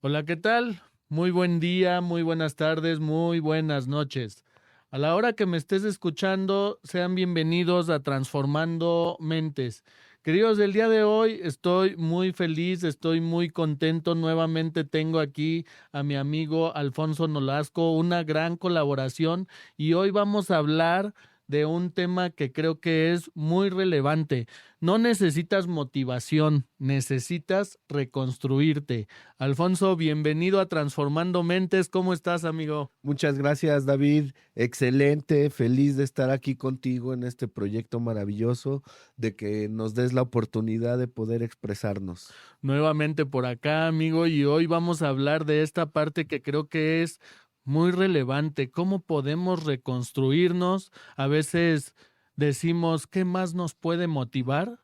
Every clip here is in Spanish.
Hola, ¿qué tal? Muy buen día, muy buenas tardes, muy buenas noches. A la hora que me estés escuchando, sean bienvenidos a Transformando Mentes. Queridos, el día de hoy estoy muy feliz, estoy muy contento. Nuevamente tengo aquí a mi amigo Alfonso Nolasco, una gran colaboración y hoy vamos a hablar de un tema que creo que es muy relevante. No necesitas motivación, necesitas reconstruirte. Alfonso, bienvenido a Transformando Mentes. ¿Cómo estás, amigo? Muchas gracias, David. Excelente, feliz de estar aquí contigo en este proyecto maravilloso, de que nos des la oportunidad de poder expresarnos. Nuevamente por acá, amigo, y hoy vamos a hablar de esta parte que creo que es muy relevante. ¿Cómo podemos reconstruirnos? A veces decimos, ¿qué más nos puede motivar?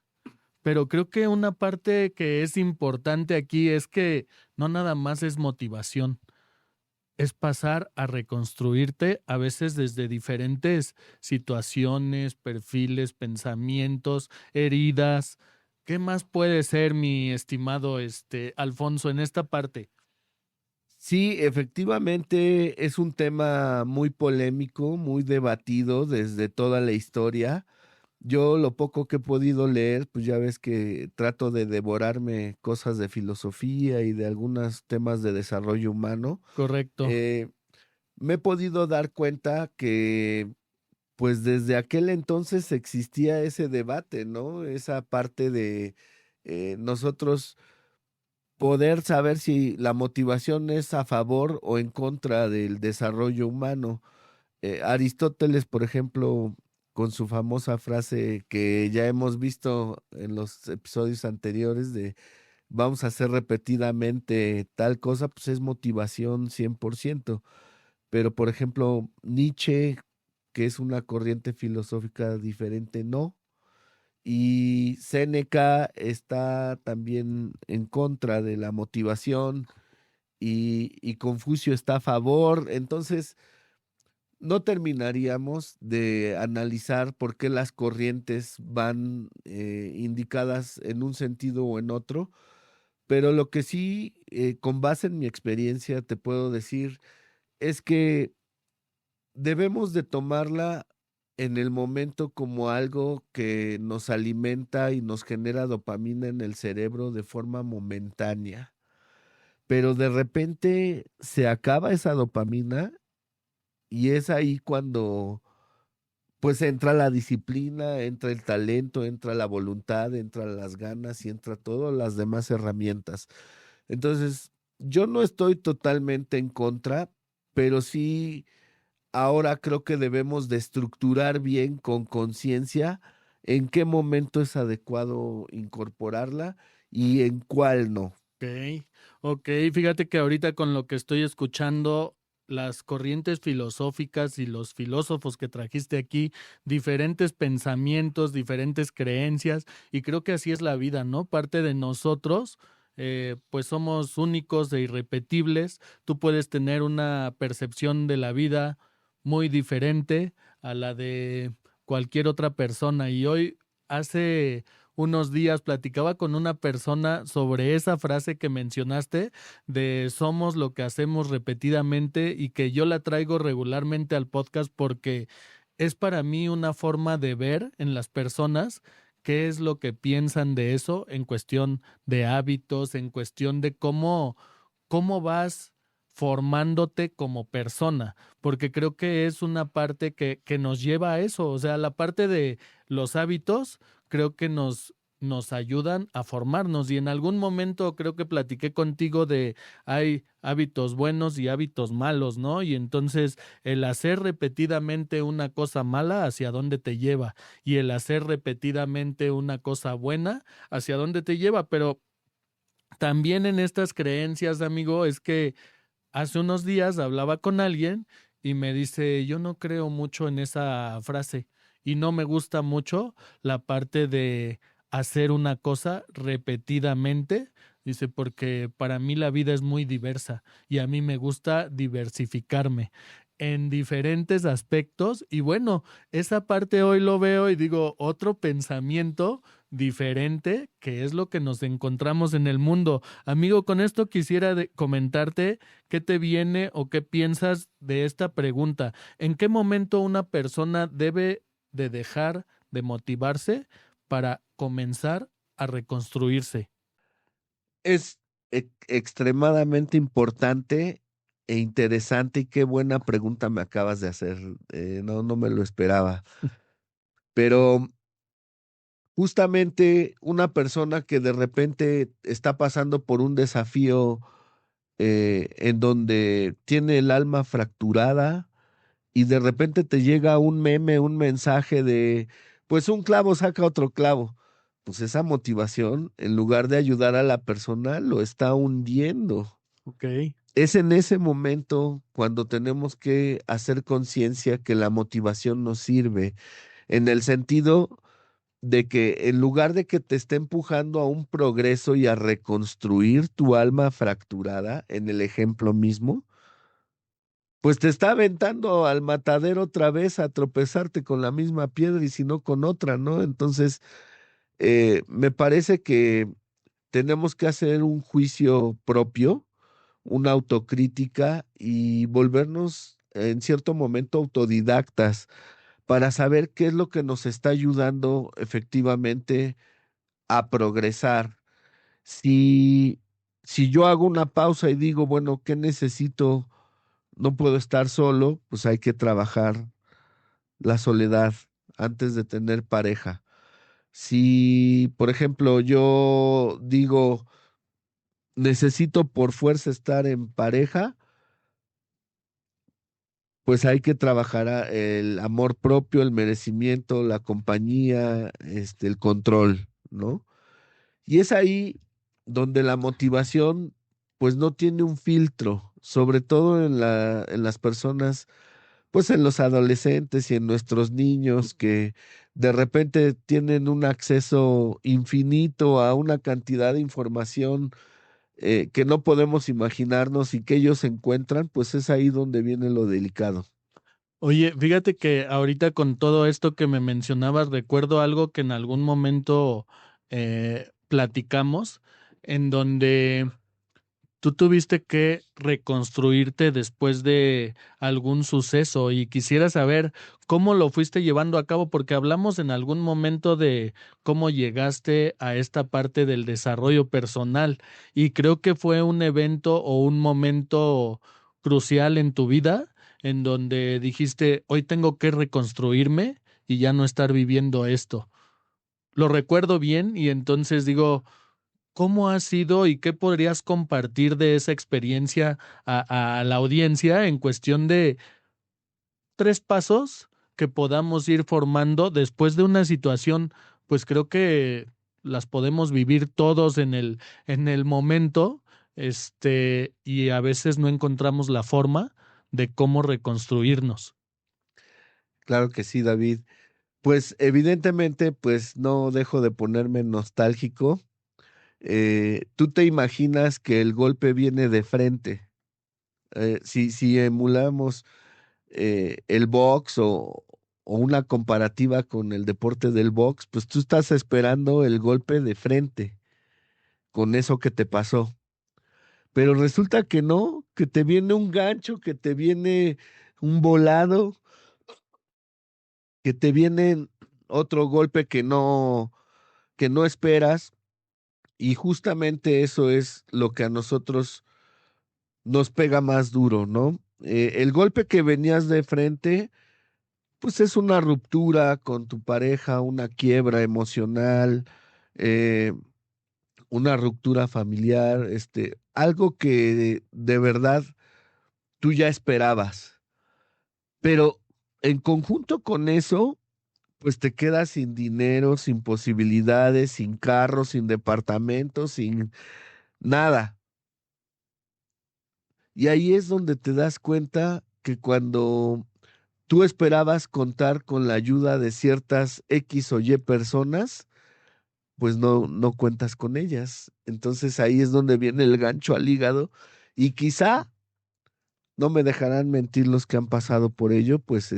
Pero creo que una parte que es importante aquí es que no nada más es motivación. Es pasar a reconstruirte a veces desde diferentes situaciones, perfiles, pensamientos, heridas. ¿Qué más puede ser, mi estimado Alfonso, en esta parte? Sí, efectivamente es un tema muy polémico, muy debatido desde toda la historia. Yo lo poco que he podido leer, pues ya ves que trato de devorarme cosas de filosofía y de algunos temas de desarrollo humano. Correcto. Eh, Me he podido dar cuenta que pues desde aquel entonces existía ese debate, ¿no? Esa parte de nosotros poder saber si la motivación es a favor o en contra del desarrollo humano. Aristóteles, por ejemplo, con su famosa frase que ya hemos visto en los episodios anteriores de vamos a hacer repetidamente tal cosa, pues es motivación 100%. Pero, por ejemplo, Nietzsche, que es una corriente filosófica diferente, no. Y Séneca está también en contra de la motivación y Confucio está a favor. Entonces, no terminaríamos de analizar por qué las corrientes van indicadas en un sentido o en otro, pero lo que sí, con base en mi experiencia, te puedo decir es que debemos de tomarla en el momento como algo que nos alimenta y nos genera dopamina en el cerebro de forma momentánea. Pero de repente se acaba esa dopamina y es ahí cuando pues entra la disciplina, entra el talento, entra la voluntad, entra las ganas y entra todas las demás herramientas. Entonces, yo no estoy totalmente en contra, pero sí ahora creo que debemos de estructurar bien con conciencia en qué momento es adecuado incorporarla y en cuál no. Ok, ok, fíjate que ahorita con lo que estoy escuchando, las corrientes filosóficas y los filósofos que trajiste aquí, diferentes pensamientos, diferentes creencias, y creo que así es la vida, ¿no? Parte de nosotros, pues somos únicos e irrepetibles. Tú puedes tener una percepción de la vida muy diferente a la de cualquier otra persona, y hoy hace unos días platicaba con una persona sobre esa frase que mencionaste de somos lo que hacemos repetidamente y que yo la traigo regularmente al podcast porque es para mí una forma de ver en las personas qué es lo que piensan de eso en cuestión de hábitos, en cuestión de cómo vas formándote como persona, porque creo que es una parte que nos lleva a eso, o sea, la parte de los hábitos creo que nos ayudan a formarnos y en algún momento creo que platiqué contigo de hay hábitos buenos y hábitos malos, ¿no? Y entonces el hacer repetidamente una cosa mala, ¿hacia dónde te lleva? Y el hacer repetidamente una cosa buena, ¿hacia dónde te lleva? Pero también en estas creencias, amigo, es que hace unos días hablaba con alguien y me dice, yo no creo mucho en esa frase y no me gusta mucho la parte de hacer una cosa repetidamente. Dice, porque para mí la vida es muy diversa y a mí me gusta diversificarme en diferentes aspectos. Y bueno, esa parte hoy lo veo y digo, otro pensamiento diferente, que es lo que nos encontramos en el mundo. Amigo, con esto quisiera comentarte qué te viene o qué piensas de esta pregunta. ¿En qué momento una persona debe de dejar de motivarse para comenzar a reconstruirse? Es extremadamente importante e interesante y qué buena pregunta me acabas de hacer. No, no me lo esperaba. Pero justamente una persona que de repente está pasando por un desafío en donde tiene el alma fracturada y de repente te llega un meme, un mensaje de, pues un clavo saca otro clavo. Pues esa motivación, en lugar de ayudar a la persona, lo está hundiendo. Ok. Es en ese momento cuando tenemos que hacer conciencia que la motivación nos sirve, en el sentido de que en lugar de que te esté empujando a un progreso y a reconstruir tu alma fracturada, en el ejemplo mismo, pues te está aventando al matadero otra vez a tropezarte con la misma piedra y si no con otra, ¿no? Entonces, me parece que tenemos que hacer un juicio propio, una autocrítica y volvernos en cierto momento autodidactas para saber qué es lo que nos está ayudando efectivamente a progresar. Si, si yo hago una pausa y digo, bueno, ¿qué necesito? No puedo estar solo, pues hay que trabajar la soledad antes de tener pareja. Si, por ejemplo, yo digo, necesito por fuerza estar en pareja, pues hay que trabajar el amor propio, el merecimiento, la compañía, el control, ¿no? Y es ahí donde la motivación, pues no tiene un filtro, sobre todo en las personas, pues en los adolescentes y en nuestros niños que de repente tienen un acceso infinito a una cantidad de información que no podemos imaginarnos y que ellos encuentran, pues es ahí donde viene lo delicado. Oye, fíjate que ahorita con todo esto que me mencionabas, recuerdo algo que en algún momento platicamos, en donde tú tuviste que reconstruirte después de algún suceso y quisiera saber cómo lo fuiste llevando a cabo, porque hablamos en algún momento de cómo llegaste a esta parte del desarrollo personal y creo que fue un evento o un momento crucial en tu vida en donde dijiste, hoy tengo que reconstruirme y ya no estar viviendo esto. Lo recuerdo bien y entonces digo, ¿cómo ha sido y qué podrías compartir de esa experiencia a la audiencia en cuestión de 3 pasos que podamos ir formando después de una situación? Pues creo que las podemos vivir todos en el momento, y a veces no encontramos la forma de cómo reconstruirnos. Claro que sí, David. Pues evidentemente, pues no dejo de ponerme nostálgico. Tú te imaginas que el golpe viene de frente. Si emulamos el box o una comparativa con el deporte del box, pues tú estás esperando el golpe de frente con eso que te pasó. Pero resulta que no, que te viene un gancho, que te viene un volado, que te viene otro golpe que no esperas. Y justamente eso es lo que a nosotros nos pega más duro, ¿no? El golpe que venías de frente, pues es una ruptura con tu pareja, una quiebra emocional, eh, una ruptura familiar, algo que de verdad tú ya esperabas. Pero en conjunto con eso, pues te quedas sin dinero, sin posibilidades, sin carro, sin departamento, sin nada. Y ahí es donde te das cuenta que cuando tú esperabas contar con la ayuda de ciertas X o Y personas, pues no, no cuentas con ellas. Entonces ahí es donde viene el gancho al hígado y quizá no me dejarán mentir los que han pasado por ello, pues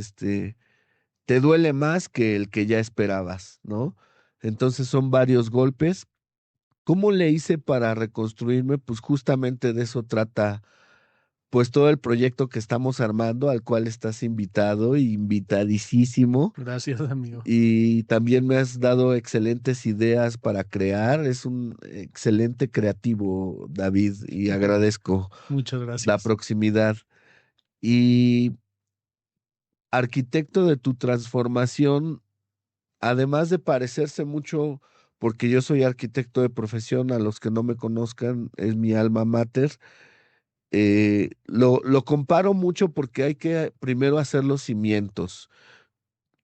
te duele más que el que ya esperabas, ¿no? Entonces son varios golpes. ¿Cómo le hice para reconstruirme? Pues justamente de eso trata pues todo el proyecto que estamos armando, al cual estás invitado, invitadísimo. Gracias, amigo. Y también me has dado excelentes ideas para crear. Es un excelente creativo, David, y agradezco Muchas la gracias. proximidad. Y arquitecto de tu transformación, además de parecerse mucho, porque yo soy arquitecto de profesión, a los que no me conozcan, es mi alma mater. Lo comparo mucho porque hay que primero hacer los cimientos.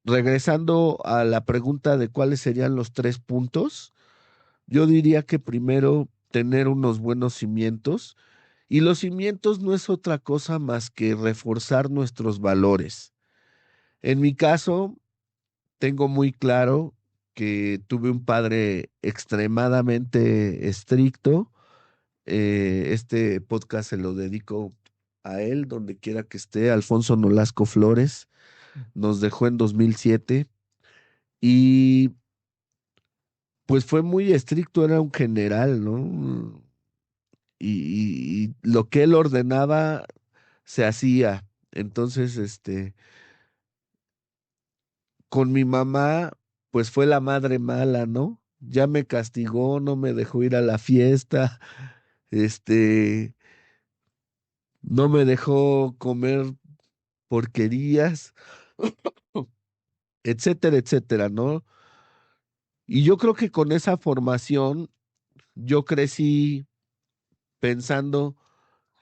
Regresando a la pregunta de cuáles serían los 3 puntos, yo diría que primero tener unos buenos cimientos, y los cimientos no es otra cosa más que reforzar nuestros valores. En mi caso, tengo muy claro que tuve un padre extremadamente estricto. Este podcast se lo dedico a él, donde quiera que esté. Alfonso Nolasco Flores nos dejó en 2007 y pues fue muy estricto, era un general, ¿no? Y lo que él ordenaba se hacía. Entonces, con mi mamá, pues fue la madre mala, ¿no? Ya me castigó, no me dejó ir a la fiesta, este, no me dejó comer porquerías, etcétera, etcétera, ¿no? Y yo creo que con esa formación yo crecí pensando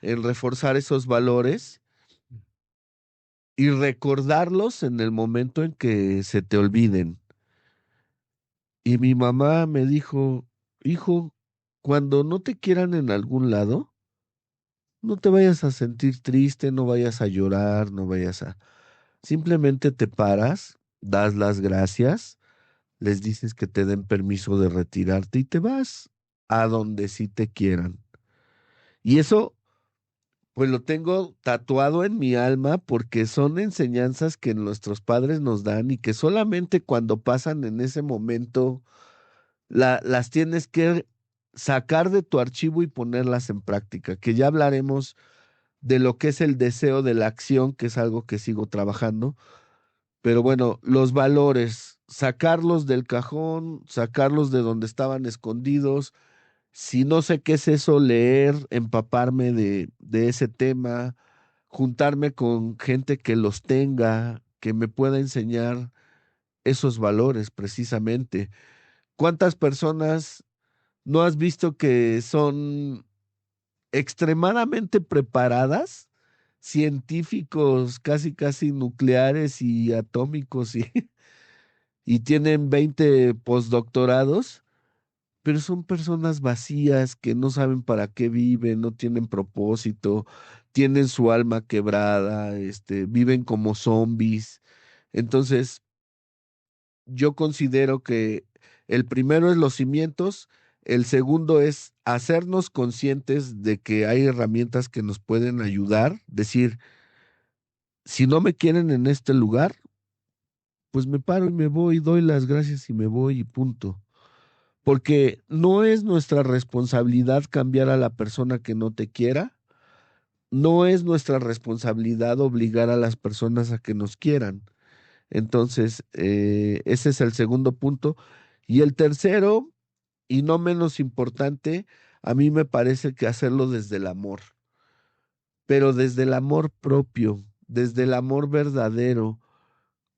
en reforzar esos valores y recordarlos en el momento en que se te olviden. Y mi mamá me dijo, hijo, cuando no te quieran en algún lado, no te vayas a sentir triste, no vayas a llorar, no vayas a... Simplemente te paras, das las gracias, les dices que te den permiso de retirarte y te vas a donde sí te quieran. Y eso, pues lo tengo tatuado en mi alma porque son enseñanzas que nuestros padres nos dan y que solamente cuando pasan en ese momento las tienes que sacar de tu archivo y ponerlas en práctica, que ya hablaremos de lo que es el deseo de la acción, que es algo que sigo trabajando. Pero bueno, los valores, sacarlos del cajón, sacarlos de donde estaban escondidos. Si no sé qué es eso, leer, empaparme de ese tema, juntarme con gente que los tenga, que me pueda enseñar esos valores precisamente. ¿Cuántas personas no has visto que son extremadamente preparadas? Científicos casi casi nucleares y atómicos y tienen 20 postdoctorados, pero son personas vacías que no saben para qué viven, no tienen propósito, tienen su alma quebrada, viven como zombies. Entonces, yo considero que el primero es los cimientos, el segundo es hacernos conscientes de que hay herramientas que nos pueden ayudar, decir, si no me quieren en este lugar, pues me paro y me voy, doy las gracias y me voy y punto. Porque no es nuestra responsabilidad cambiar a la persona que no te quiera, no es nuestra responsabilidad obligar a las personas a que nos quieran. Entonces, ese es el segundo punto. Y el tercero, y no menos importante, a mí me parece que hacerlo desde el amor, pero desde el amor propio, desde el amor verdadero.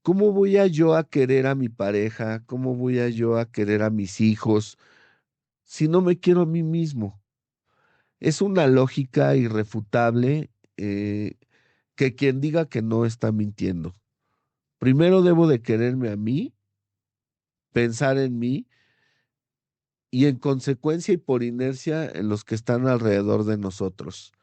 ¿Cómo voy a yo a querer a mi pareja? ¿Cómo voy a yo a querer a mis hijos si no me quiero a mí mismo? Es una lógica irrefutable, que quien diga que no está mintiendo. Primero debo de quererme a mí, pensar en mí y en consecuencia y por inercia en los que están alrededor de nosotros.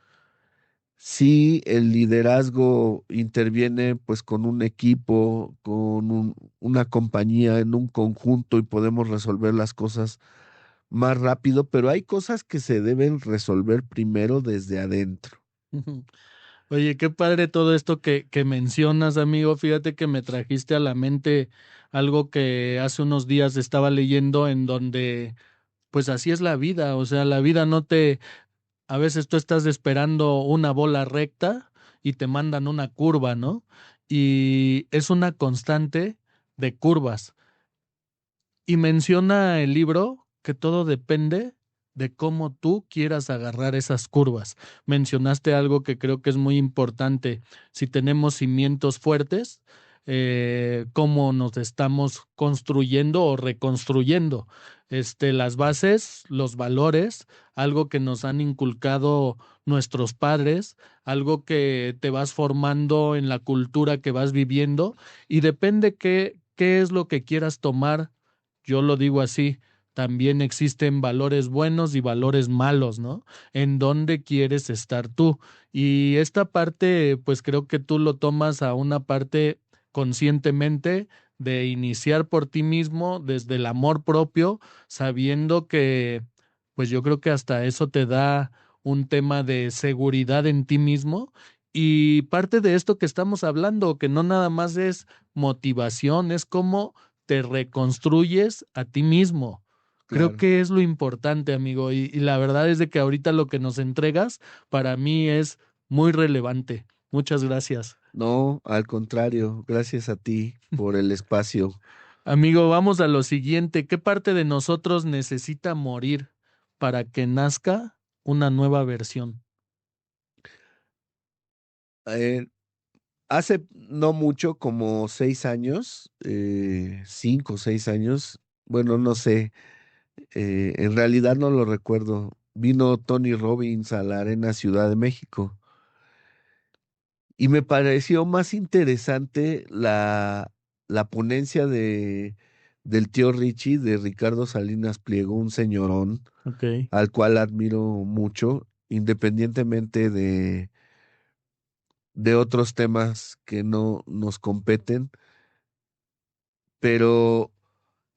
Si el liderazgo interviene pues con un equipo, con una compañía, en un conjunto y podemos resolver las cosas más rápido, pero hay cosas que se deben resolver primero desde adentro. Oye, qué padre todo esto que mencionas, amigo. Fíjate que me trajiste a la mente algo que hace unos días estaba leyendo en donde, pues así es la vida. O sea, la vida no te, a veces tú estás esperando una bola recta y te mandan una curva, ¿no? Y es una constante de curvas. Y menciona el libro que todo depende de cómo tú quieras agarrar esas curvas. Mencionaste algo que creo que es muy importante. Si tenemos cimientos fuertes, cómo nos estamos construyendo o reconstruyendo. Las bases, los valores, algo que nos han inculcado nuestros padres, algo que te vas formando en la cultura que vas viviendo y depende qué es lo que quieras tomar. Yo lo digo así, también existen valores buenos y valores malos, ¿no? ¿En dónde quieres estar tú? Y esta parte, pues creo que tú lo tomas a una parte conscientemente de iniciar por ti mismo desde el amor propio, sabiendo que, pues yo creo que hasta eso te da un tema de seguridad en ti mismo. Y parte de esto que estamos hablando, que no nada más es motivación, es como te reconstruyes a ti mismo. Creo Claro. que es lo importante, amigo, y la verdad es de que ahorita lo que nos entregas para mí es muy relevante. Muchas gracias. No, al contrario, gracias a ti por el espacio. Amigo, vamos a lo siguiente. ¿Qué parte de nosotros necesita morir para que nazca una nueva versión? Eh, Hace no mucho, como 6 años, 5 o 6 años, bueno, no sé, en realidad no lo recuerdo. Vino Tony Robbins a la Arena Ciudad de México y me pareció más interesante la ponencia del tío Richie, de Ricardo Salinas Pliego, un señorón Ok. al cual admiro mucho, independientemente de otros temas que no nos competen, pero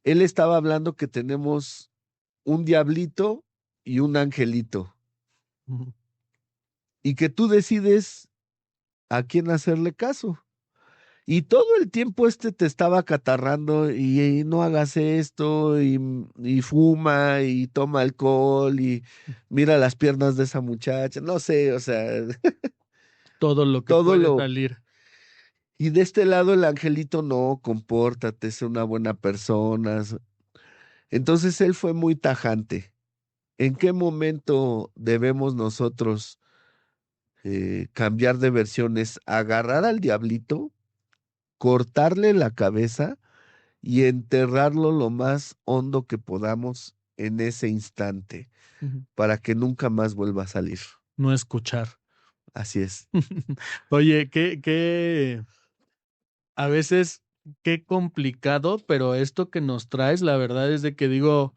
él estaba hablando que tenemos un diablito y un angelito, Ujú. y que tú decides a quién hacerle caso. Y todo el tiempo te estaba acatarrando y no hagas esto y fuma y toma alcohol y mira las piernas de esa muchacha, no sé, o sea, Todo lo que todo puede lo... salir. Y de este lado el angelito no, compórtate, sé una buena persona. Entonces él fue muy tajante. ¿En qué momento debemos nosotros cambiar de versiones, agarrar al diablito, cortarle la cabeza y enterrarlo lo más hondo que podamos en ese instante Ujú. para que nunca más vuelva a salir? No escuchar. Así es. Oye, a veces qué complicado, pero esto que nos traes, la verdad es de que digo,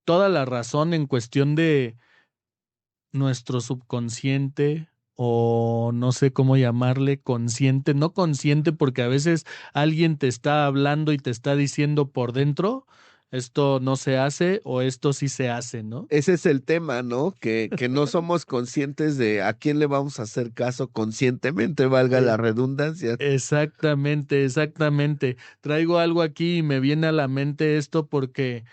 toda la razón en cuestión de nuestro subconsciente o no sé cómo llamarle, consciente, no consciente, porque a veces alguien te está hablando y te está diciendo por dentro, esto no se hace o esto sí se hace, ¿no? Ese es el tema, ¿no? Que no somos conscientes de a quién le vamos a hacer caso conscientemente, valga la Eh, redundancia. Exactamente, exactamente. Traigo algo aquí y me viene a la mente esto porque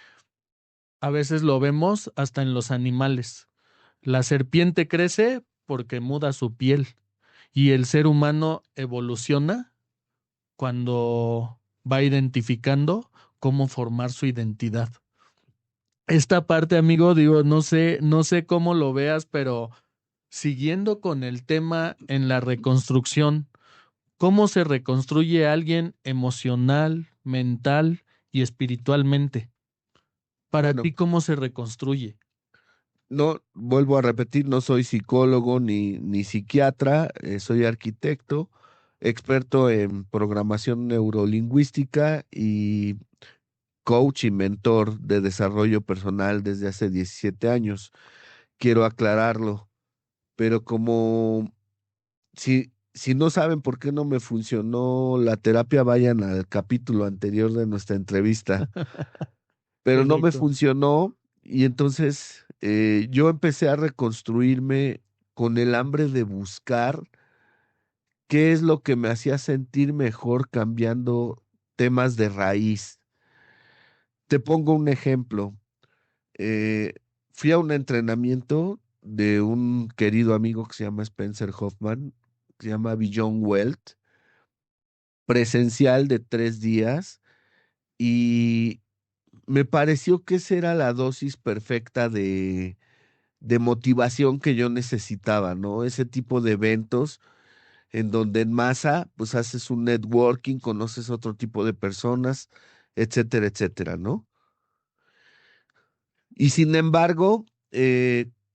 a veces lo vemos hasta en los animales. La serpiente crece porque muda su piel y el ser humano evoluciona cuando va identificando cómo formar su identidad. Esta parte, amigo, digo, no sé cómo lo veas, pero siguiendo con el tema en la reconstrucción, ¿cómo se reconstruye alguien emocional, mental y espiritualmente? Para Bueno, ti, ¿cómo se reconstruye? no, vuelvo a repetir, no soy psicólogo ni psiquiatra, soy arquitecto, experto en programación neurolingüística y coach y mentor de desarrollo personal desde hace 17 años. Quiero aclararlo, pero como si no saben por qué no me funcionó la terapia, vayan al capítulo anterior de nuestra entrevista, pero no me Correcto. funcionó y entonces yo empecé a reconstruirme con el hambre de buscar qué es lo que me hacía sentir mejor cambiando temas de raíz. Te pongo un ejemplo. Eh, Fui a un entrenamiento de un querido amigo que se llama Spencer Hoffman, que se llama Beyond Wealth, presencial de 3 días, y me pareció que esa era la dosis perfecta de motivación que yo necesitaba, ¿no? Ese tipo de eventos en donde en masa, pues haces un networking, conoces otro tipo de personas, etcétera, etcétera, ¿no? Y sin embargo,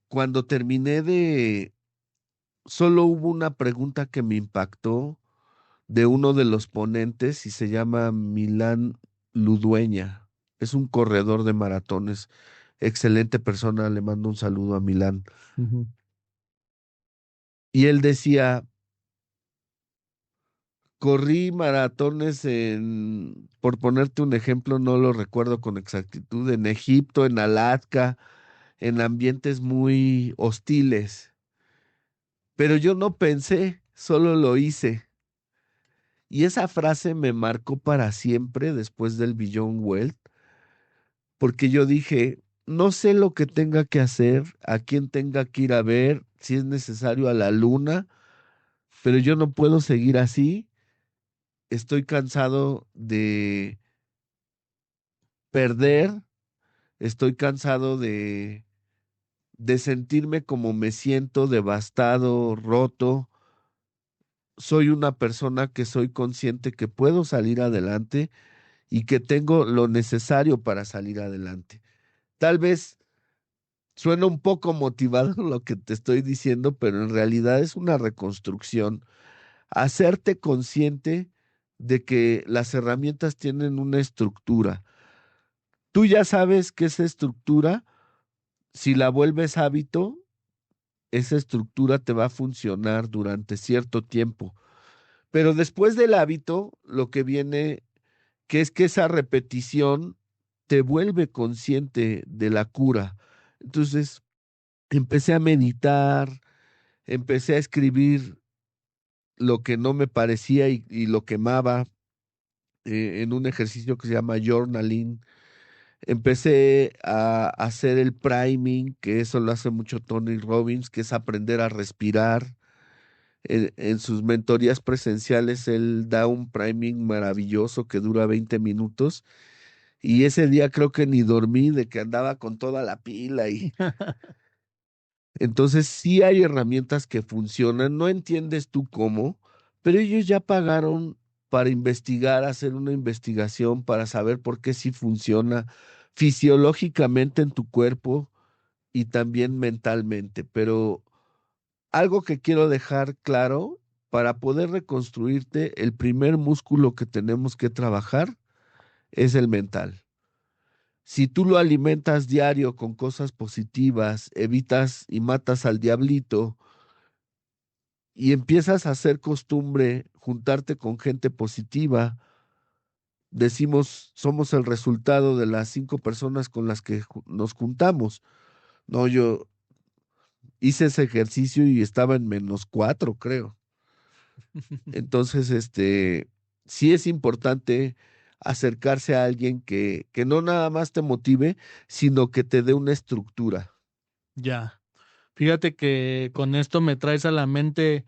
cuando terminé solo hubo una pregunta que me impactó de uno de los ponentes y se llama Milán Ludueña. Es un corredor de maratones, excelente persona, le mando un saludo a Milán. Ujú. Y él decía, corrí maratones por ponerte un ejemplo, no lo recuerdo con exactitud, en Egipto, en Alaska, en ambientes muy hostiles. Pero yo no pensé, solo lo hice. Y esa frase me marcó para siempre después del Beyond Wealth, porque yo dije, no sé lo que tenga que hacer, a quién tenga que ir a ver, si es necesario a la luna, pero yo no puedo seguir así. Estoy cansado de perder, estoy cansado de sentirme como me siento, devastado, roto. Soy una persona que soy consciente que puedo salir adelante y que tengo lo necesario para salir adelante. Tal vez suena un poco motivado lo que te estoy diciendo, pero en realidad es una reconstrucción. Hacerte consciente de que las herramientas tienen una estructura. Tú ya sabes que esa estructura, si la vuelves hábito, esa estructura te va a funcionar durante cierto tiempo. Pero después del hábito, lo que viene, que es que esa repetición te vuelve consciente de la cura. Entonces, empecé a meditar, empecé a escribir lo que no me parecía y lo quemaba en un ejercicio que se llama journaling. Empecé a hacer el priming, que eso lo hace mucho Tony Robbins, que es aprender a respirar. En sus mentorías presenciales, él da un priming maravilloso que dura 20 minutos. Y ese día creo que ni dormí de que andaba con toda la pila y entonces sí hay herramientas que funcionan, no entiendes tú cómo, pero ellos ya pagaron para investigar, hacer una investigación para saber por qué sí funciona fisiológicamente en tu cuerpo y también mentalmente. Pero algo que quiero dejar claro, para poder reconstruirte, el primer músculo que tenemos que trabajar es el mental. Si tú lo alimentas diario con cosas positivas, evitas y matas al diablito, y empiezas a hacer costumbre juntarte con gente positiva, decimos, somos el resultado de las 5 personas con las que nos juntamos. No, yo hice ese ejercicio y estaba en -4, creo. Entonces, sí es importante acercarse a alguien que no nada más te motive, sino que te dé una estructura. Ya. Fíjate que con esto me traes a la mente,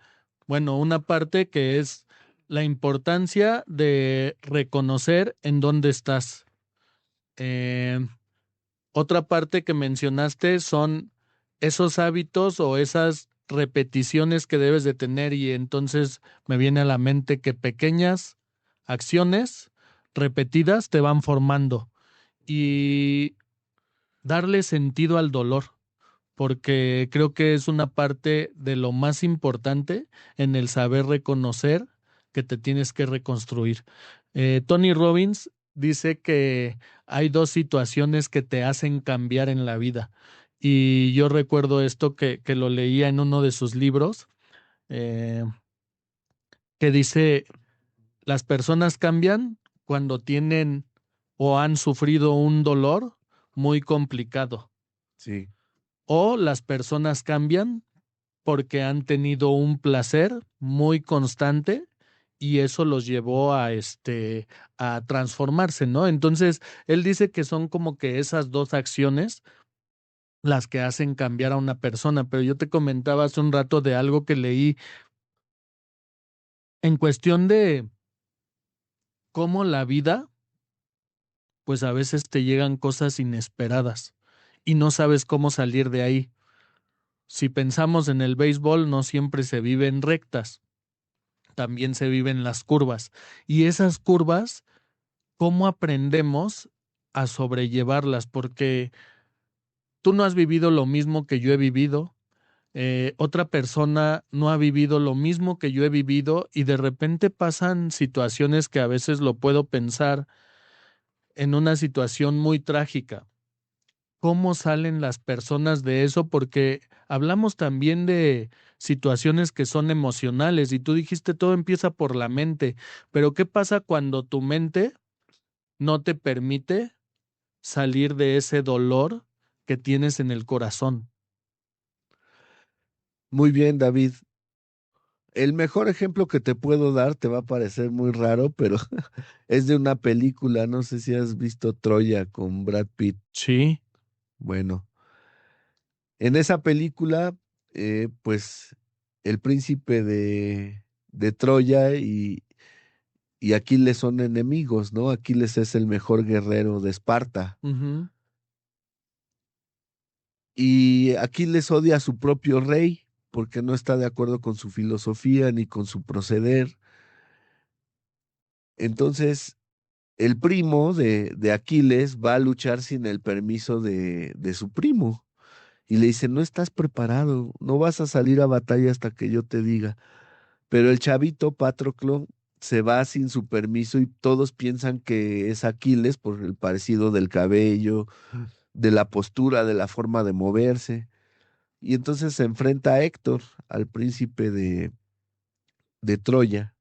bueno, una parte que es la importancia de reconocer en dónde estás. Eh, Otra parte que mencionaste son esos hábitos o esas repeticiones que debes de tener y entonces me viene a la mente que pequeñas acciones repetidas te van formando y darle sentido al dolor, porque creo que es una parte de lo más importante en el saber reconocer que te tienes que reconstruir. Tony Robbins dice que hay dos situaciones que te hacen cambiar en la vida. Y yo recuerdo esto que lo leía en uno de sus libros, eh, que dice, las personas cambian cuando tienen o han sufrido un dolor muy complicado, Sí, o las personas cambian porque han tenido un placer muy constante y eso los llevó a transformarse, ¿no? Entonces, él dice que son como que esas dos acciones las que hacen cambiar a una persona, pero yo te comentaba hace un rato de algo que leí en cuestión de cómo la vida, pues a veces te llegan cosas inesperadas y no sabes cómo salir de ahí. Si pensamos en el béisbol, no siempre se viven rectas, también se viven las curvas. Y esas curvas, ¿cómo aprendemos a sobrellevarlas? Porque tú no has vivido lo mismo que yo he vivido, otra persona no ha vivido lo mismo que yo he vivido y de repente pasan situaciones que a veces lo puedo pensar en una situación muy trágica. ¿Cómo salen las personas de eso? Porque hablamos también de situaciones que son emocionales y tú dijiste todo empieza por la mente, pero ¿qué pasa cuando tu mente no te permite salir de ese dolor que tienes en el corazón? Muy bien, David. El mejor ejemplo que te puedo dar te va a parecer muy raro, pero es de una película. No sé si has visto Troya con Brad Pitt. Sí. Bueno, en esa película, pues el príncipe de Troya y Aquiles son enemigos, ¿no? Aquiles es el mejor guerrero de Esparta. Ujú. Y Aquiles odia a su propio rey porque no está de acuerdo con su filosofía ni con su proceder. Entonces, el primo de Aquiles va a luchar sin el permiso de su primo. Y le dice, no estás preparado, no vas a salir a batalla hasta que yo te diga. Pero el chavito Patroclo se va sin su permiso y todos piensan que es Aquiles por el parecido del cabello, de la postura, de la forma de moverse. Y entonces se enfrenta a Héctor, al príncipe de Troya.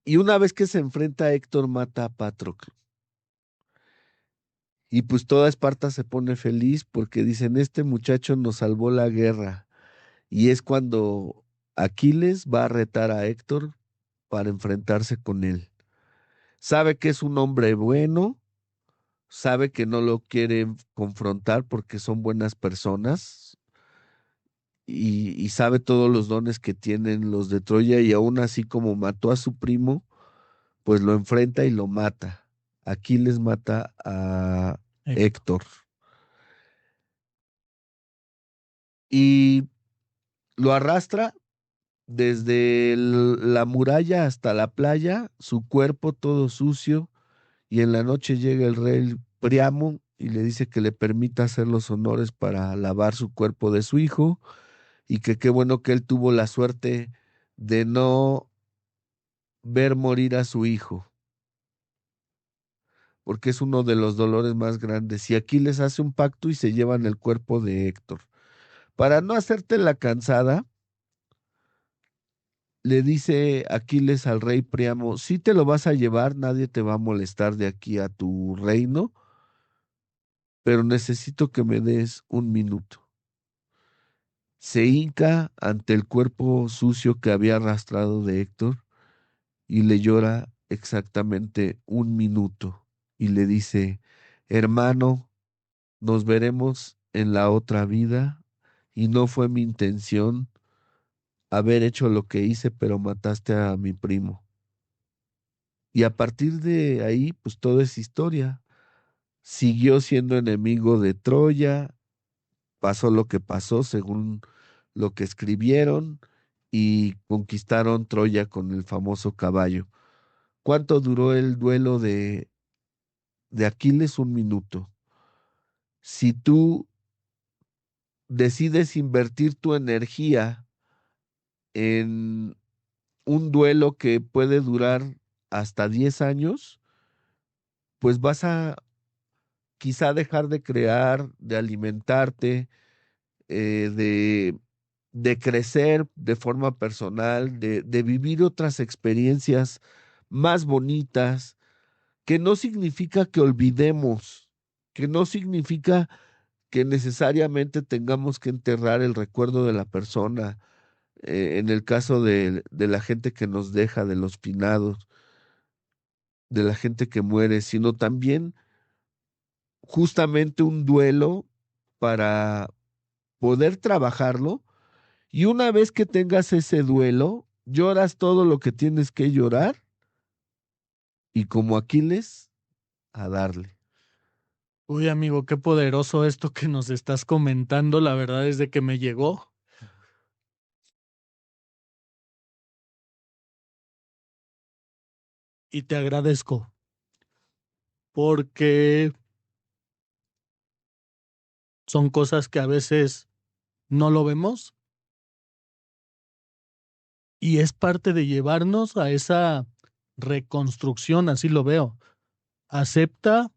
Y una vez que se enfrenta a Héctor, mata a Patroclo. Y pues toda Esparta se pone feliz porque dicen, este muchacho nos salvó la guerra. Y es cuando Aquiles va a retar a Héctor para enfrentarse con él. Sabe que es un hombre bueno, sabe que no lo quiere confrontar porque son buenas personas y sabe todos los dones que tienen los de Troya y aún así como mató a su primo, pues lo enfrenta y lo mata. Aquiles mata a Héctor. Héctor y lo arrastra desde la muralla hasta la playa, su cuerpo todo sucio, y en la noche llega el rey Priamo y le dice que le permita hacer los honores para lavar su cuerpo de su hijo, y que qué bueno que él tuvo la suerte de no ver morir a su hijo, porque es uno de los dolores más grandes. Y aquí les hace un pacto y se llevan el cuerpo de Héctor. Para no hacerte la cansada, le dice Aquiles al rey Priamo, si te lo vas a llevar, nadie te va a molestar de aquí a tu reino, pero necesito que me des un minuto. Se hinca ante el cuerpo sucio que había arrastrado de Héctor y le llora exactamente un minuto y le dice, hermano, nos veremos en la otra vida y no fue mi intención haber hecho lo que hice, pero mataste a mi primo. Y a partir de ahí, pues todo es historia. Siguió siendo enemigo de Troya, pasó lo que pasó según lo que escribieron y conquistaron Troya con el famoso caballo. ¿Cuánto duró el duelo de Aquiles? Un minuto. Si tú decides invertir tu energía en un duelo que puede durar hasta 10 años, pues vas a quizá dejar de crear, de alimentarte, eh, de, de crecer de forma personal, de vivir otras experiencias más bonitas, que no significa que olvidemos, que no significa que necesariamente tengamos que enterrar el recuerdo de la persona, en el caso de la gente que nos deja, de los finados, de la gente que muere, sino también justamente un duelo para poder trabajarlo. Y una vez que tengas ese duelo, lloras todo lo que tienes que llorar y como Aquiles, a darle. Uy, amigo, qué poderoso esto que nos estás comentando. La verdad es de que me llegó y te agradezco porque son cosas que a veces no lo vemos y es parte de llevarnos a esa reconstrucción, así lo veo. Acepta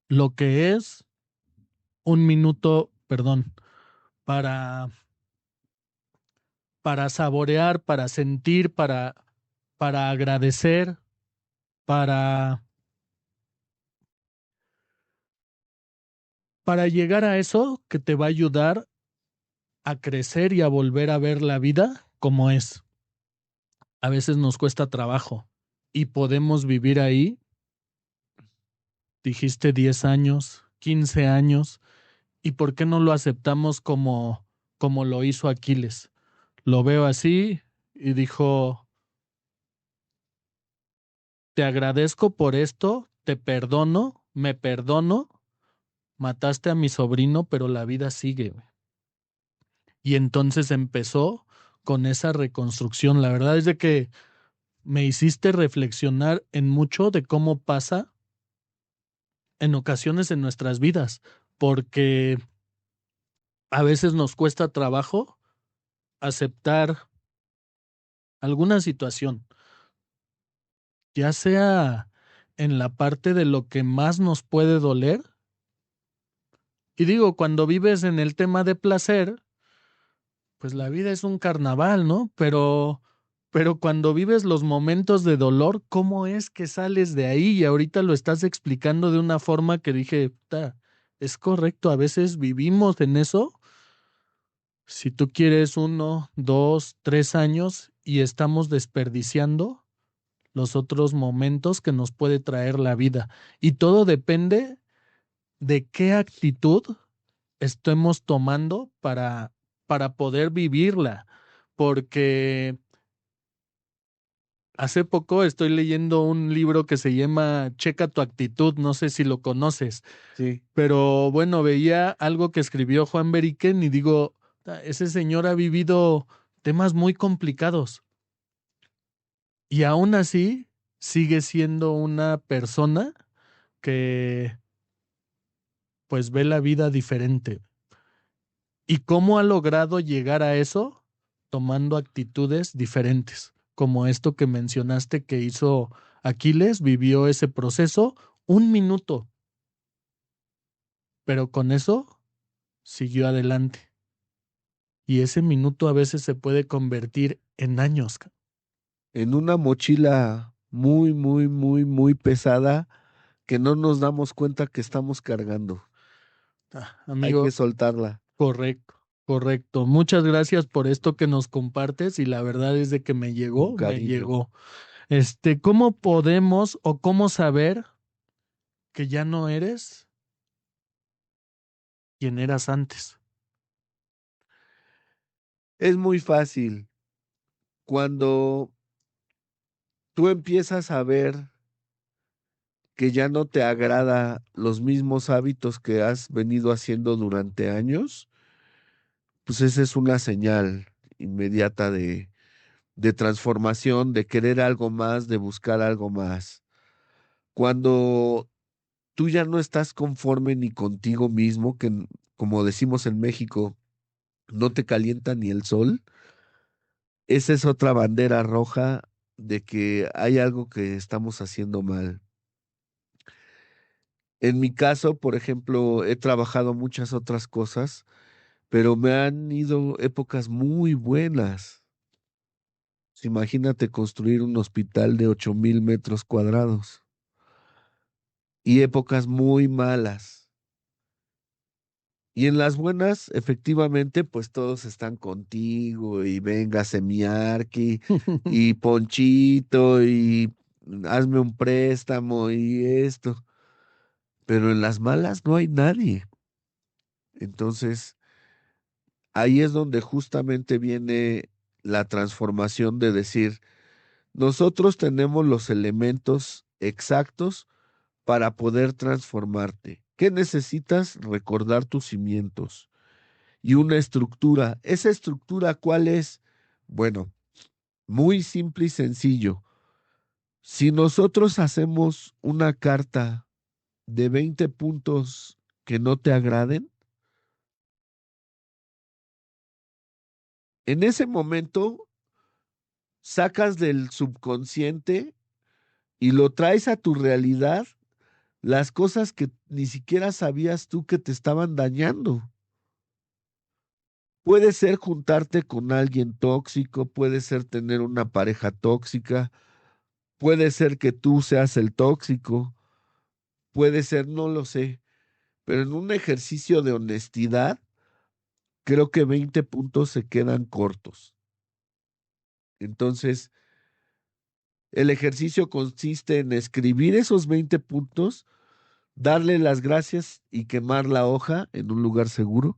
lo que es un minuto, perdón, para, para saborear, para sentir, para agradecer, para, para llegar a eso que te va a ayudar a crecer y a volver a ver la vida como es. A veces nos cuesta trabajo y podemos vivir ahí, dijiste 10 años, 15 años, ¿y por qué no lo aceptamos como lo hizo Aquiles? Lo veo así y dijo, te agradezco por esto, te perdono, me perdono, mataste a mi sobrino, pero la vida sigue. Y entonces empezó con esa reconstrucción. La verdad es de que me hiciste reflexionar en mucho de cómo pasa en ocasiones en nuestras vidas, porque a veces nos cuesta trabajo aceptar alguna situación, ya sea en la parte de lo que más nos puede doler. Y digo, cuando vives en el tema de placer, pues la vida es un carnaval, ¿no? Pero cuando vives los momentos de dolor, ¿cómo es que sales de ahí? Y ahorita lo estás explicando de una forma que dije, "Ta, es correcto, a veces vivimos en eso. Si tú quieres 1, 2, 3 años y estamos desperdiciando los otros momentos que nos puede traer la vida. Y todo depende de qué actitud estemos tomando para poder vivirla. Porque hace poco estoy leyendo un libro que se llama Checa tu actitud, no sé si lo conoces, Sí, pero bueno, veía algo que escribió Juan Beriken y digo, ese señor ha vivido temas muy complicados y aún así sigue siendo una persona que pues ve la vida diferente. ¿Y cómo ha logrado llegar a eso? Tomando actitudes diferentes, como esto que mencionaste que hizo Aquiles, vivió ese proceso 1 minuto, pero con eso siguió adelante. Y ese minuto a veces se puede convertir en años. en una mochila muy, muy, muy, muy pesada que no nos damos cuenta que estamos cargando. Hay que Amigo, soltarla correcto, correcto. Muchas gracias por esto que nos compartes y la verdad es de que me con llegó, me cariño. llegó. ¿Cómo podemos o cómo saber que ya no eres quien eras antes? Es muy fácil. Cuando tú empiezas a ver que ya no te agrada los mismos hábitos que has venido haciendo durante años, pues esa es una señal inmediata de transformación, de querer algo más, de buscar algo más. Cuando tú ya no estás conforme ni contigo mismo, como decimos en México, no te calienta ni el sol, esa es otra bandera roja de que hay algo que estamos haciendo mal. En mi caso, por ejemplo, he trabajado muchas otras cosas, pero me han ido épocas muy buenas. Imagínate construir un hospital de 8,000 metros cuadrados y épocas muy malas. Y en las buenas, efectivamente, pues todos están contigo y véngase mi Arqui y Ponchito y hazme un préstamo y esto. Pero en las malas no hay nadie. Entonces, ahí es donde justamente viene la transformación de decir, nosotros tenemos los elementos exactos para poder transformarte. ¿Qué necesitas? Recordar tus cimientos y una estructura. ¿Esa estructura cuál es? Bueno, muy simple y sencillo. Si nosotros hacemos una carta de 20 puntos que no te agraden, en ese momento sacas del subconsciente y lo traes a tu realidad las cosas que ni siquiera sabías tú que te estaban dañando. Puede ser juntarte con alguien tóxico, puede ser tener una pareja tóxica, puede ser que tú seas el tóxico, puede ser, no lo sé, pero en un ejercicio de honestidad, creo que 20 puntos se quedan cortos. Entonces, el ejercicio consiste en escribir esos 20 puntos, darle las gracias y quemar la hoja en un lugar seguro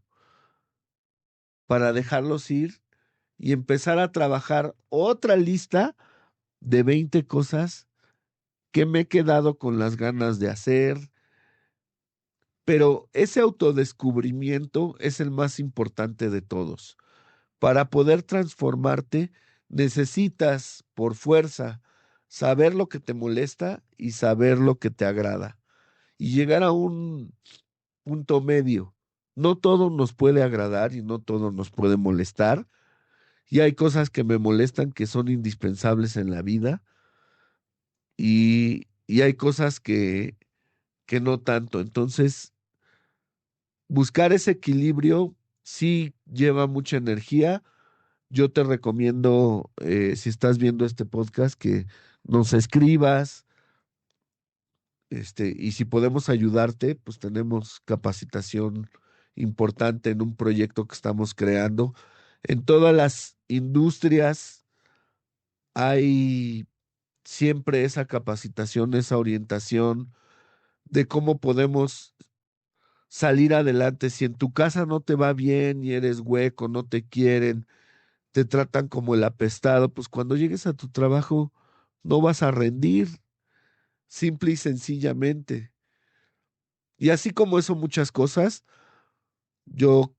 para dejarlos ir y empezar a trabajar otra lista de 20 cosas que me he quedado con las ganas de hacer, pero ese autodescubrimiento es el más importante de todos. Para poder transformarte, necesitas por fuerza saber lo que te molesta y saber lo que te agrada y llegar a un punto medio. No todo nos puede agradar y no todo nos puede molestar. Y hay cosas que me molestan que son indispensables en la vida y hay cosas que no tanto. Entonces, buscar ese equilibrio sí lleva mucha energía. Yo te recomiendo, si estás viendo este podcast, que nos escribas, y si podemos ayudarte, pues tenemos capacitación importante en un proyecto que estamos creando. En todas las industrias hay siempre esa capacitación, esa orientación de cómo podemos salir adelante. Si en tu casa no te va bien y eres hueco, no te quieren, te tratan como el apestado, pues cuando llegues a tu trabajo no vas a rendir, simple y sencillamente. Y así como eso, muchas cosas, yo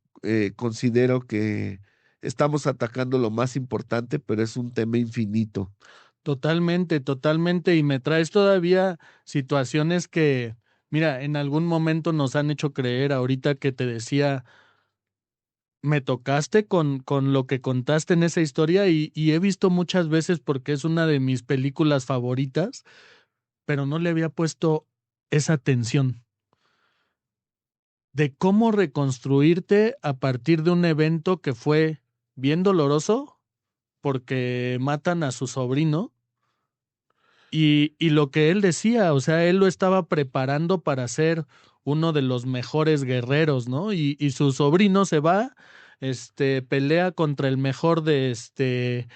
considero que estamos atacando lo más importante, pero es un tema infinito. Totalmente, totalmente. Y me traes todavía situaciones que, mira, en algún momento nos han hecho creer, ahorita que te decía, me tocaste con lo que contaste en esa historia y he visto muchas veces porque es una de mis películas favoritas, pero no le había puesto esa atención de cómo reconstruirte a partir de un evento que fue bien doloroso porque matan a su sobrino. Y lo que él decía, o sea, él lo estaba preparando para ser uno de los mejores guerreros, ¿no? Y su sobrino se va, pelea contra el mejor de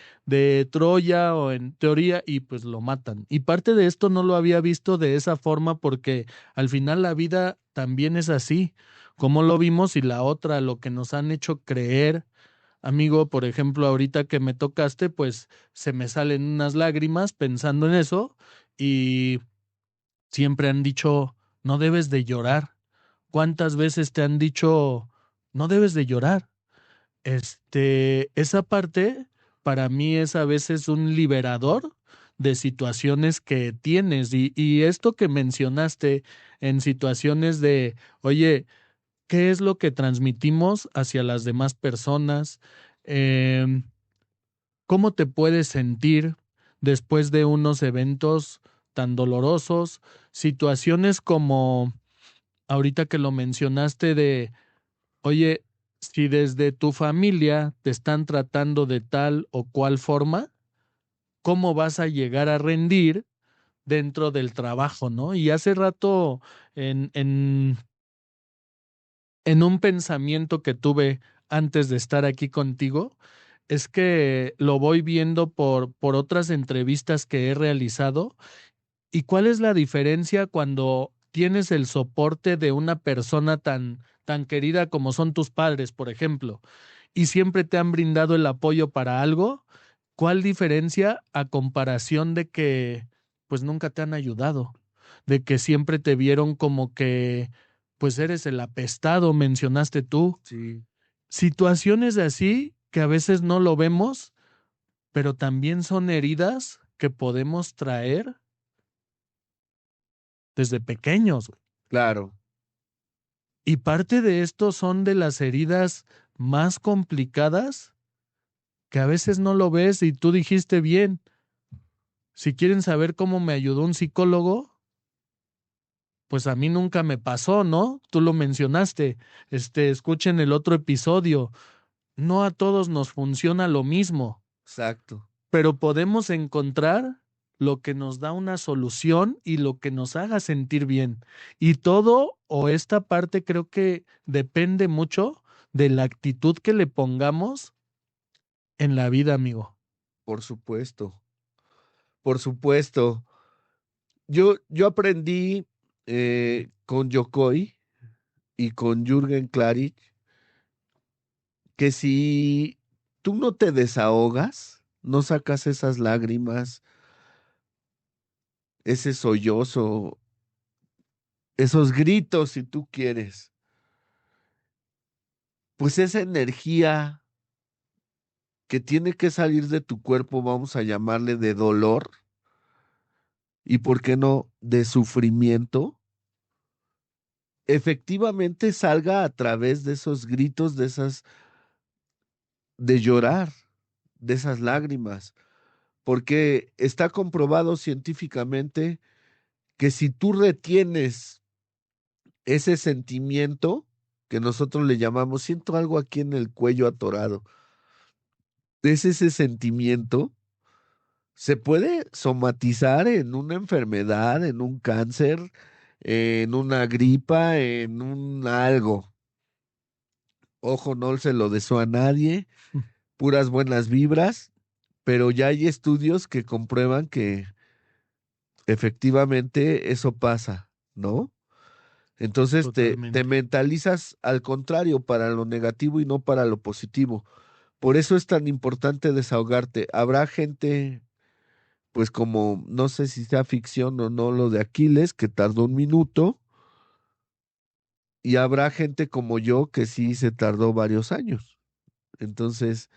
Troya o en teoría y pues lo matan. Y parte de esto no lo había visto de esa forma porque al final la vida también es así, como lo vimos y la otra, lo que nos han hecho creer. Amigo, por ejemplo, ahorita que me tocaste, pues se me salen unas lágrimas pensando en eso y siempre han dicho, no debes de llorar. ¿Cuántas veces te han dicho, no debes de llorar? Esa parte para mí es a veces un liberador de situaciones que tienes y esto que mencionaste en situaciones de, oye, ¿qué es lo que transmitimos hacia las demás personas? Em, ¿Cómo te puedes sentir después de unos eventos tan dolorosos? Situaciones como ahorita que lo mencionaste de, oye, si desde tu familia te están tratando de tal o cual forma, ¿cómo vas a llegar a rendir dentro del trabajo, ¿no? Y hace rato en en un pensamiento que tuve antes de estar aquí contigo, es que lo voy viendo por otras entrevistas que he realizado. ¿Y cuál es la diferencia cuando tienes el soporte de una persona tan querida como son tus padres, por ejemplo, y siempre te han brindado el apoyo para algo? ¿Cuál diferencia a comparación de que pues nunca te han ayudado? De que siempre te vieron como que pues eres el apestado, mencionaste tú. Sí, Situaciones así que a veces no lo vemos, pero también son heridas que podemos traer desde pequeños. claro, Y parte de esto son de las heridas más complicadas que a veces no lo ves y tú dijiste bien. Si quieren saber cómo me ayudó un psicólogo, pues a mí nunca me pasó, ¿no? Tú lo mencionaste. Escuchen el otro episodio. No a todos nos funciona lo mismo, exacto. pero podemos encontrar lo que nos da una solución y lo que nos haga sentir bien. Y todo o esta parte creo que depende mucho de la actitud que le pongamos en la vida, amigo. Por supuesto, por supuesto. Yo aprendí con Yokoi y con Jürgen Klarich que si tú no te desahogas, no sacas esas lágrimas, ese sollozo, esos gritos, si tú quieres, pues esa energía que tiene que salir de tu cuerpo, vamos a llamarle de dolor y, ¿por qué no?, de sufrimiento, efectivamente salga a través de esos gritos, de llorar, de esas lágrimas, porque está comprobado científicamente que si tú retienes ese sentimiento que nosotros le llamamos, siento algo aquí en el cuello atorado, es ese sentimiento, se puede somatizar en una enfermedad, en un cáncer, en una gripa, en un algo. Ojo, no se lo deseo a nadie, puras buenas vibras, pero ya hay estudios que comprueban que efectivamente eso pasa, ¿no? Entonces te Totalmente. mentalizas al contrario, para lo negativo y no para lo positivo. Por eso es tan importante desahogarte. Habrá gente, pues como, no sé si sea ficción o no, lo de Aquiles, que tardó un minuto, y habrá gente como yo que sí se tardó varios años. Entonces,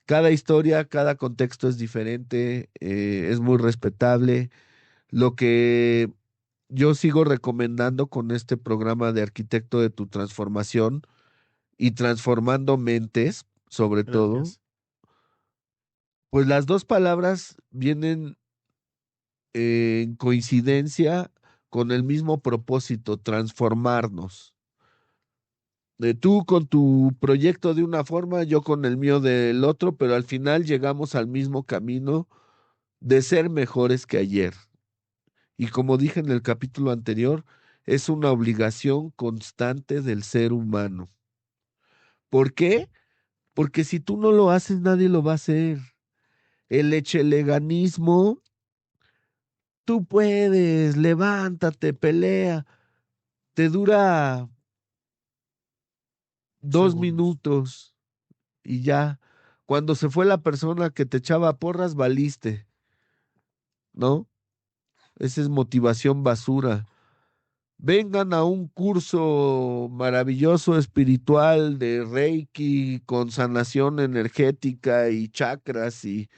cada historia, cada contexto es diferente, es muy respetable. Lo que yo sigo recomendando con este programa de Arquitecto de tu Transformación y Transformando Mentes, sobre todo, Gracias. pues las dos palabras vienen en coincidencia con el mismo propósito, transformarnos. Tú con tu proyecto de una forma, yo con el mío del otro, pero al final llegamos al mismo camino de ser mejores que ayer. Y como dije en el capítulo anterior, es una obligación constante del ser humano. ¿Por qué? Porque si tú no lo haces, nadie lo va a hacer. El echeleganismo, tú puedes, levántate, pelea, te dura dos Segundos. minutos y ya. Cuando se fue la persona que te echaba porras, valiste, ¿no? Esa es motivación basura. Vengan a un curso maravilloso espiritual de Reiki con sanación energética y chakras y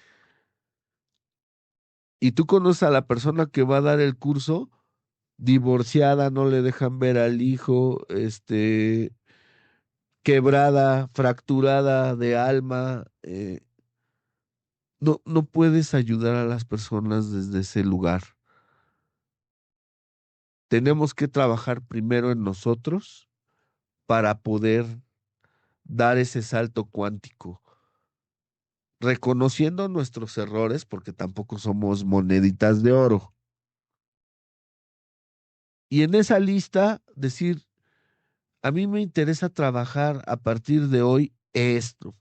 tú conoces a la persona que va a dar el curso, divorciada, no le dejan ver al hijo, quebrada, fracturada de alma, no puedes ayudar a las personas desde ese lugar. Tenemos que trabajar primero en nosotros para poder dar ese salto cuántico, reconociendo nuestros errores, porque tampoco somos moneditas de oro. Y en esa lista decir, a mí me interesa trabajar a partir de hoy esto.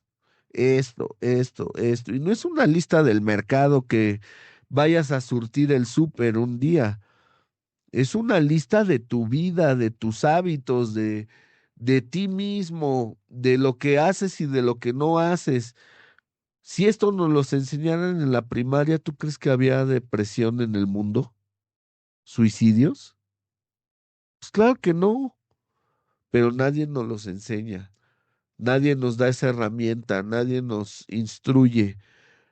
Y no es una lista del mercado que vayas a surtir el súper un día. Es una lista de tu vida, de tus hábitos, de ti mismo, de lo que haces y de lo que no haces. Si esto nos los enseñaran en la primaria, ¿tú crees que había depresión en el mundo? ¿Suicidios? Pues claro que no, pero nadie nos los enseña. Nadie nos da esa herramienta, nadie nos instruye.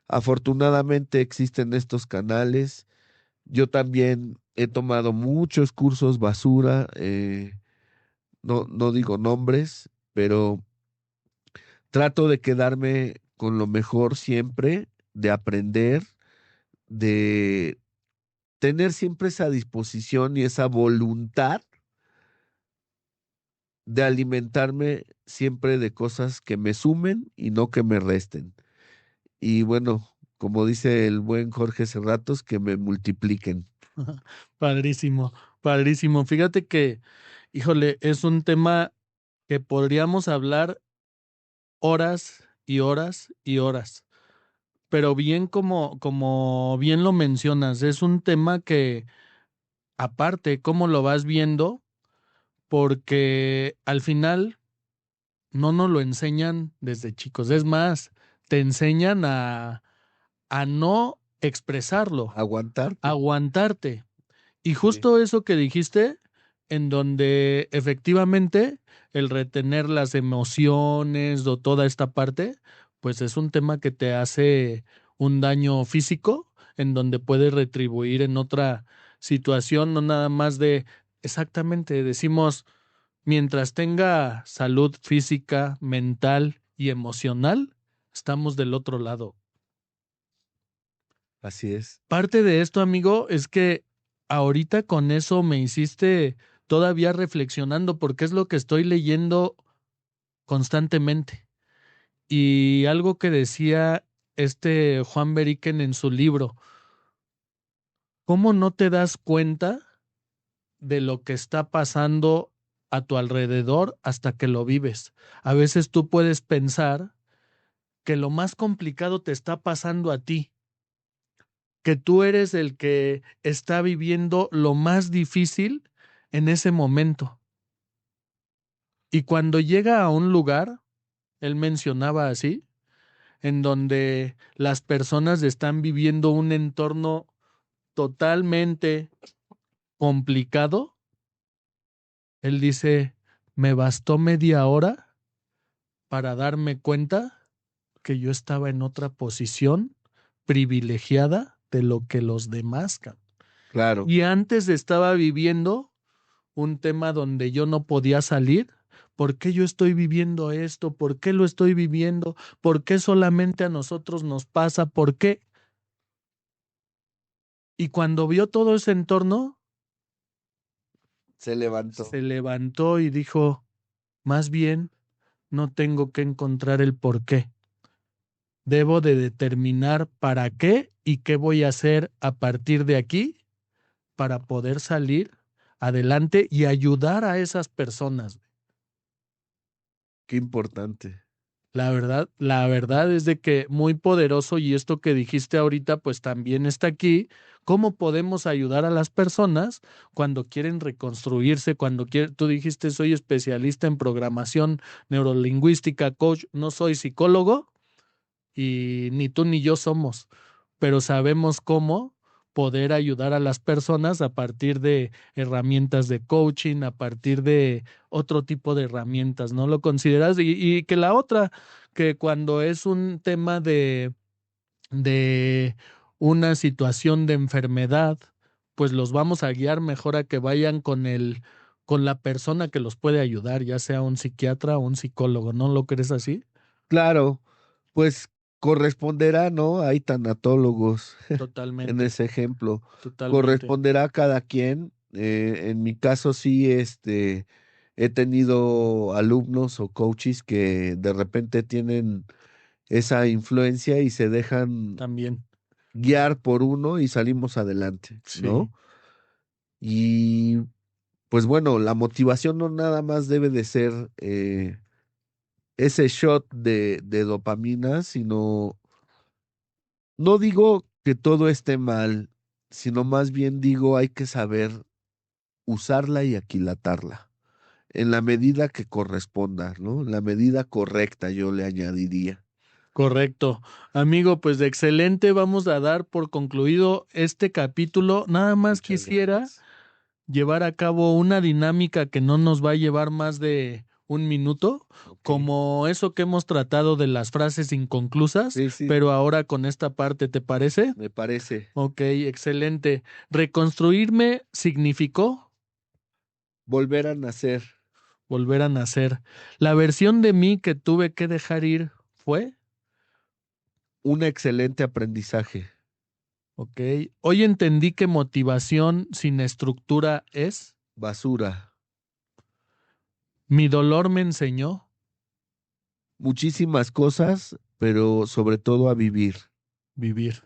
Afortunadamente existen estos canales. Yo también he tomado muchos cursos basura, no digo nombres, pero trato de quedarme con lo mejor siempre, de aprender, de tener siempre esa disposición y esa voluntad de alimentarme siempre de cosas que me sumen y no que me resten. Y bueno, como dice el buen Jorge Serratos, que me multipliquen. Padrísimo, padrísimo. Fíjate que, híjole, es un tema que podríamos hablar horas y horas y horas. Pero bien como bien lo mencionas, es un tema que, aparte, cómo lo vas viendo, porque al final no nos lo enseñan desde chicos. Es más, te enseñan a no expresarlo, Aguantarte. aguantarte. Y Sí, justo eso que dijiste, en donde efectivamente el retener las emociones o toda esta parte, pues es un tema que te hace un daño físico, en donde puedes retribuir en otra situación, no nada más de, exactamente, decimos, mientras tenga salud física, mental y emocional, estamos del otro lado. así es. Parte de esto, amigo, es que ahorita con eso me hiciste todavía reflexionando porque es lo que estoy leyendo constantemente. Y algo que decía este Juan Beriken en su libro, ¿cómo no te das cuenta de lo que está pasando a tu alrededor hasta que lo vives? A veces tú puedes pensar que lo más complicado te está pasando a ti, que tú eres el que está viviendo lo más difícil en ese momento. Y cuando llega a un lugar, él mencionaba así, en donde las personas están viviendo un entorno totalmente complicado, él dice, me bastó media hora para darme cuenta que yo estaba en otra posición privilegiada de lo que los demás. Claro, Y antes estaba viviendo un tema donde yo no podía salir. ¿Por qué yo estoy viviendo esto? ¿Por qué lo estoy viviendo? ¿Por qué solamente a nosotros nos pasa? ¿Por qué? Y cuando vio todo ese entorno, se levantó. se levantó y dijo, más bien, no tengo que encontrar el por qué. Debo de determinar para qué y qué voy a hacer a partir de aquí para poder salir adelante y ayudar a esas personas. Qué importante. La verdad es de que muy poderoso y esto que dijiste ahorita pues también está aquí. ¿Cómo podemos ayudar a las personas cuando quieren reconstruirse, cuando quieren, tú dijiste soy especialista en programación neurolingüística, coach, no soy psicólogo y ni tú ni yo somos, pero sabemos cómo poder ayudar a las personas a partir de herramientas de coaching, a partir de otro tipo de herramientas, ¿no lo consideras? Y que la otra, que cuando es un tema de una situación de enfermedad, pues los vamos a guiar mejor a que vayan con con la persona que los puede ayudar, ya sea un psiquiatra o un psicólogo, ¿no lo crees así? Claro, pues corresponderá, ¿no? Hay tanatólogos en Totalmente, ese ejemplo. totalmente. Corresponderá a cada quien. En mi caso sí, he tenido alumnos o coaches que de repente tienen esa influencia y se dejan También, guiar por uno y salimos adelante, sí, ¿no? Y pues bueno, la motivación no nada más debe de ser ese shot de dopamina, sino, no digo que todo esté mal, sino más bien digo hay que saber usarla y aquilatarla en la medida que corresponda, ¿no? En la medida correcta, yo le añadiría. Correcto. Amigo, pues excelente. Vamos a dar por concluido este capítulo. Nada más Muchas quisiera gracias. llevar a cabo una dinámica que no nos va a llevar más de un minuto, Ok. como eso que hemos tratado de las frases inconclusas, Sí, sí, pero ahora con esta parte, ¿te parece? me parece. Ok, excelente. Reconstruirme significó Volver a nacer, volver a nacer. La versión de mí que tuve que dejar ir fue, un excelente aprendizaje. ok. Hoy entendí que motivación sin estructura es, Basura. mi dolor me enseñó, Muchísimas cosas, pero sobre todo a vivir vivir.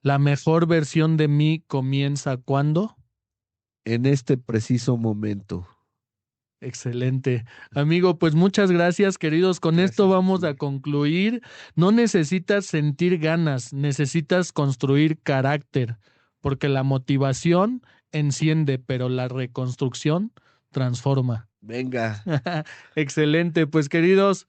La mejor versión de mí comienza cuando. en este preciso momento. Excelente. Amigo, pues muchas gracias, queridos. Con esto Gracias a vamos a ti. concluir. No necesitas sentir ganas, necesitas construir carácter, porque la motivación enciende, pero la reconstrucción transforma. Venga, Excelente, pues queridos.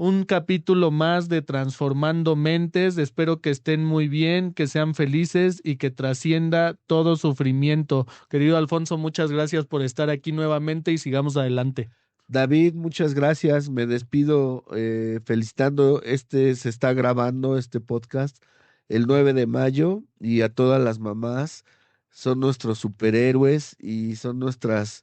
Un capítulo más de Transformando Mentes. Espero que estén muy bien, que sean felices y que trascienda todo sufrimiento. Querido Alfonso, muchas gracias por estar aquí nuevamente y sigamos adelante. David, muchas gracias. Me despido felicitando. Se está grabando este podcast el 9 de mayo y a todas las mamás. Son nuestros superhéroes y son nuestras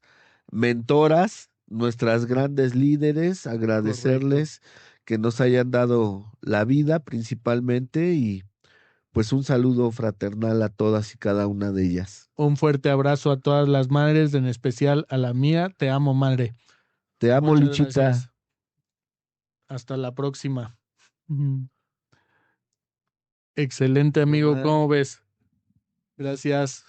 mentoras, nuestras grandes líderes. Correcto. Agradecerles que nos hayan dado la vida principalmente y pues un saludo fraternal a todas y cada una de ellas. Un fuerte abrazo a todas las madres, en especial a la mía. Te amo, madre. Te amo, Muchas Lichita. gracias. Hasta la próxima. Ujú. Excelente, amigo. Mamá. ¿Cómo ves? Gracias.